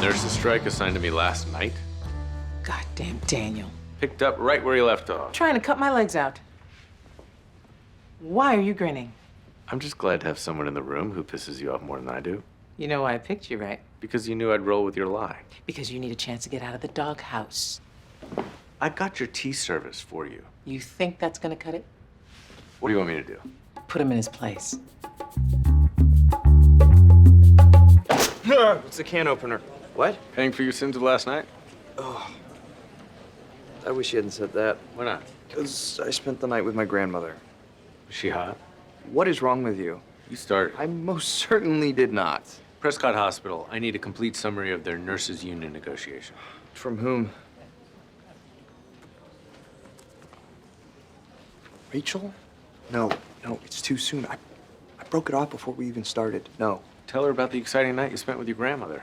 Nurses' strike assigned to me last night. Goddamn Daniel. Picked up right where you left off. Trying to cut my legs out. Why are you grinning? I'm just glad to have someone in the room who pisses you off more than I do. You know why I picked you, right? Because you knew I'd roll with your lie. Because you need a chance to get out of the doghouse. I got your tea service for you. You think that's gonna cut it? What do you want me to do? Put him in his place. It's a can opener. What? Paying for your sins of last night? Oh, I wish you hadn't said that. Why not? Because I spent the night with my grandmother. Was she hot? What is wrong with you? You start. I most certainly did not. Prescott Hospital. I need a complete summary of their nurses' union negotiation. From whom? Rachel? No, it's too soon. I broke it off before we even started. No. Tell her about the exciting night you spent with your grandmother.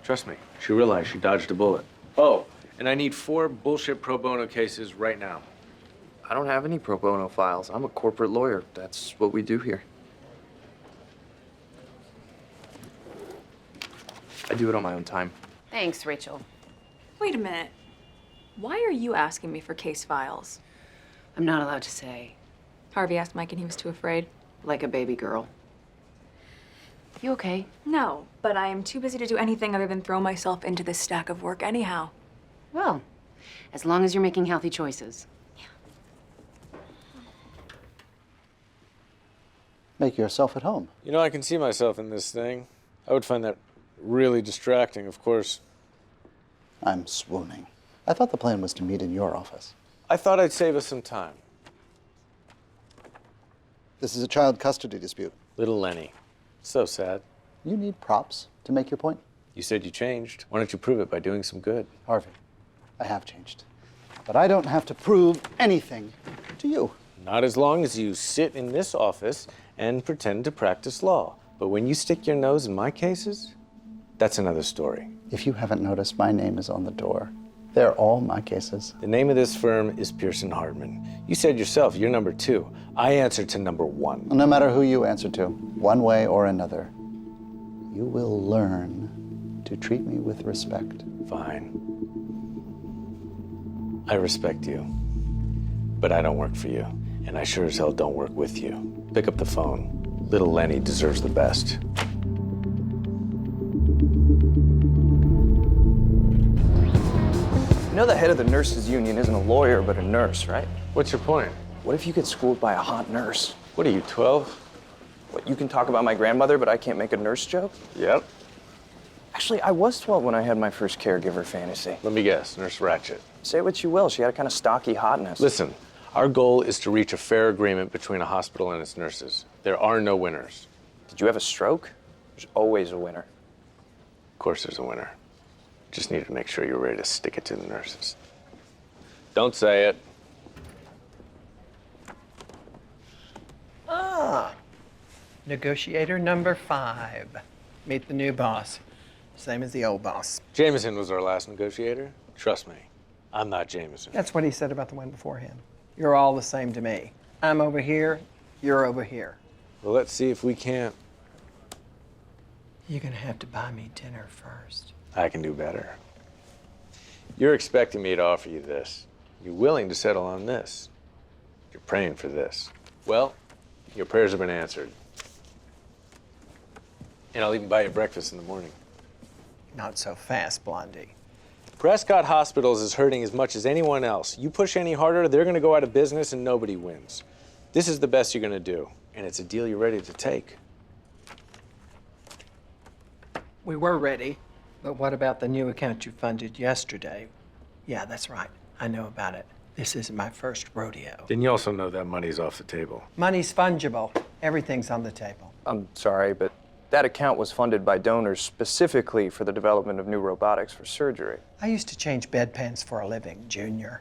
Trust me, she realized she dodged a bullet. Oh, and I need 4 bullshit pro bono cases right now. I don't have any pro bono files. I'm a corporate lawyer. That's what we do here. I do it on my own time. Thanks, Rachel. Wait a minute. Why are you asking me for case files? I'm not allowed to say. Harvey asked Mike and he was too afraid. Like a baby girl. You okay? No, but I am too busy to do anything other than throw myself into this stack of work anyhow. Well, as long as you're making healthy choices. Make yourself at home. You know, I can see myself in this thing. I would find that really distracting, of course. I'm swooning. I thought the plan was to meet in your office. I thought I'd save us some time. This is a child custody dispute. Little Lenny. So sad. You need props to make your point? You said you changed. Why don't you prove it by doing some good? Harvey, I have changed. But I don't have to prove anything to you. Not as long as you sit in this office and pretend to practice law. But when you stick your nose in my cases, that's another story. If you haven't noticed, my name is on the door. They're all my cases. The name of this firm is Pearson Hardman. You said yourself, you're number 2. I answer to number 1. No matter who you answer to, one way or another, you will learn to treat me with respect. Fine. I respect you. But I don't work for you. And I sure as hell don't work with you. Pick up the phone. Little Lenny deserves the best. You know the head of the nurses' union isn't a lawyer, but a nurse, right? What's your point? What if you get schooled by a hot nurse? What are you, 12? What, you can talk about my grandmother, but I can't make a nurse joke? Yep. Actually, I was 12 when I had my first caregiver fantasy. Let me guess, Nurse Ratchet. Say what you will, she had a kind of stocky hotness. Listen, our goal is to reach a fair agreement between a hospital and its nurses. There are no winners. Did you have a stroke? There's always a winner. Of course there's a winner. Just needed to make sure you're ready to stick it to the nurses. Don't say it. Negotiator number 5. Meet the new boss. Same as the old boss. Jameson was our last negotiator. Trust me, I'm not Jameson. That's what he said about the one before him. You're all the same to me. I'm over here, you're over here. Well, let's see if we can't. You're gonna have to buy me dinner first. I can do better. You're expecting me to offer you this. You're willing to settle on this. You're praying for this. Well, your prayers have been answered. And I'll even buy you breakfast in the morning. Not so fast, Blondie. Prescott Hospitals is hurting as much as anyone else. You push any harder, they're gonna go out of business and nobody wins. This is the best you're gonna do, and it's a deal you're ready to take. We were ready, but what about the new account you funded yesterday? Yeah, that's right. I know about it. This isn't my first rodeo. Then you also know that money's off the table. Money's fungible. Everything's on the table. I'm sorry, but that account was funded by donors specifically for the development of new robotics for surgery. I used to change bedpans for a living, Junior.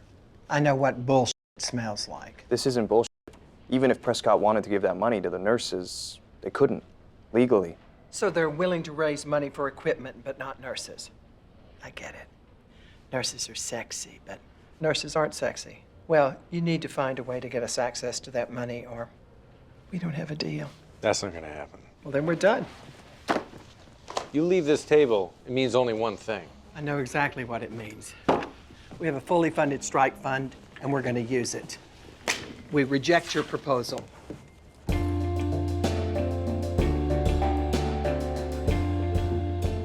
I know what bullshit smells like. This isn't bullshit. Even if Prescott wanted to give that money to the nurses, they couldn't, legally. So they're willing to raise money for equipment, but not nurses. I get it. Nurses are sexy, but nurses aren't sexy. Well, you need to find a way to get us access to that money, or we don't have a deal. That's not gonna happen. Well, then we're done. You leave this table, it means only one thing. I know exactly what it means. We have a fully funded strike fund, and we're going to use it. We reject your proposal.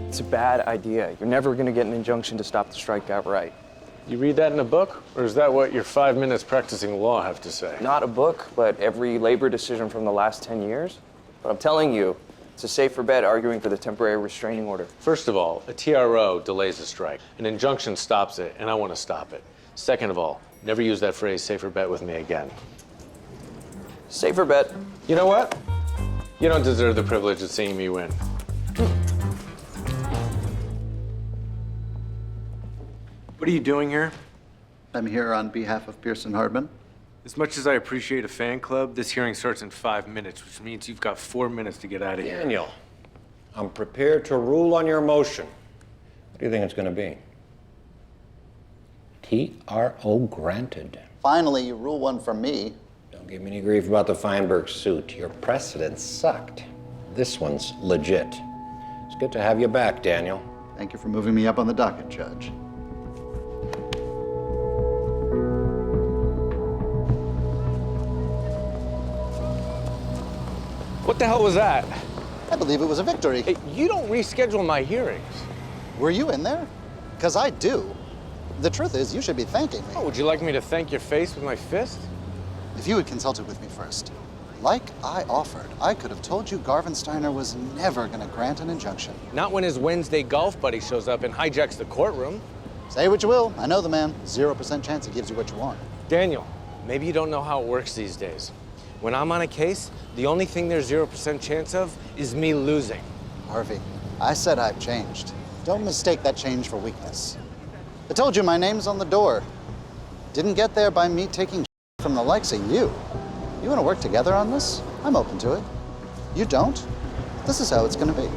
It's a bad idea. You're never going to get an injunction to stop the strike outright. You read that in a book, or is that what your 5 minutes practicing law have to say? Not a book, but every labor decision from the last 10 years. But I'm telling you, it's a safer bet arguing for the temporary restraining order. First of all, a TRO delays a strike. An injunction stops it, and I want to stop it. Second of all, never use that phrase, safer bet, with me again. Safer bet. You know what? You don't deserve the privilege of seeing me win. What are you doing here? I'm here on behalf of Pearson Hardman. As much as I appreciate a fan club, this hearing starts in 5 minutes, which means you've got 4 minutes to get out of here. Daniel, I'm prepared to rule on your motion. What do you think it's going to be? TRO granted. Finally, you rule one for me. Don't give me any grief about the Feinberg suit. Your precedent sucked. This one's legit. It's good to have you back, Daniel. Thank you for moving me up on the docket, Judge. What the hell was that? I believe it was a victory. Hey, you don't reschedule my hearings. Were you in there? Because I do. The truth is, you should be thanking me. Oh, would you like me to thank your face with my fist? If you had consulted with me first, like I offered, I could have told you Garvin Steiner was never going to grant an injunction. Not when his Wednesday golf buddy shows up and hijacks the courtroom. Say what you will. I know the man. 0% chance he gives you what you want. Daniel, maybe you don't know how it works these days. When I'm on a case, the only thing there's 0% chance of is me losing. Harvey, I said I've changed. Don't mistake that change for weakness. I told you my name's on the door. Didn't get there by me taking from the likes of you. You want to work together on this? I'm open to it. You don't? This is how it's going to be.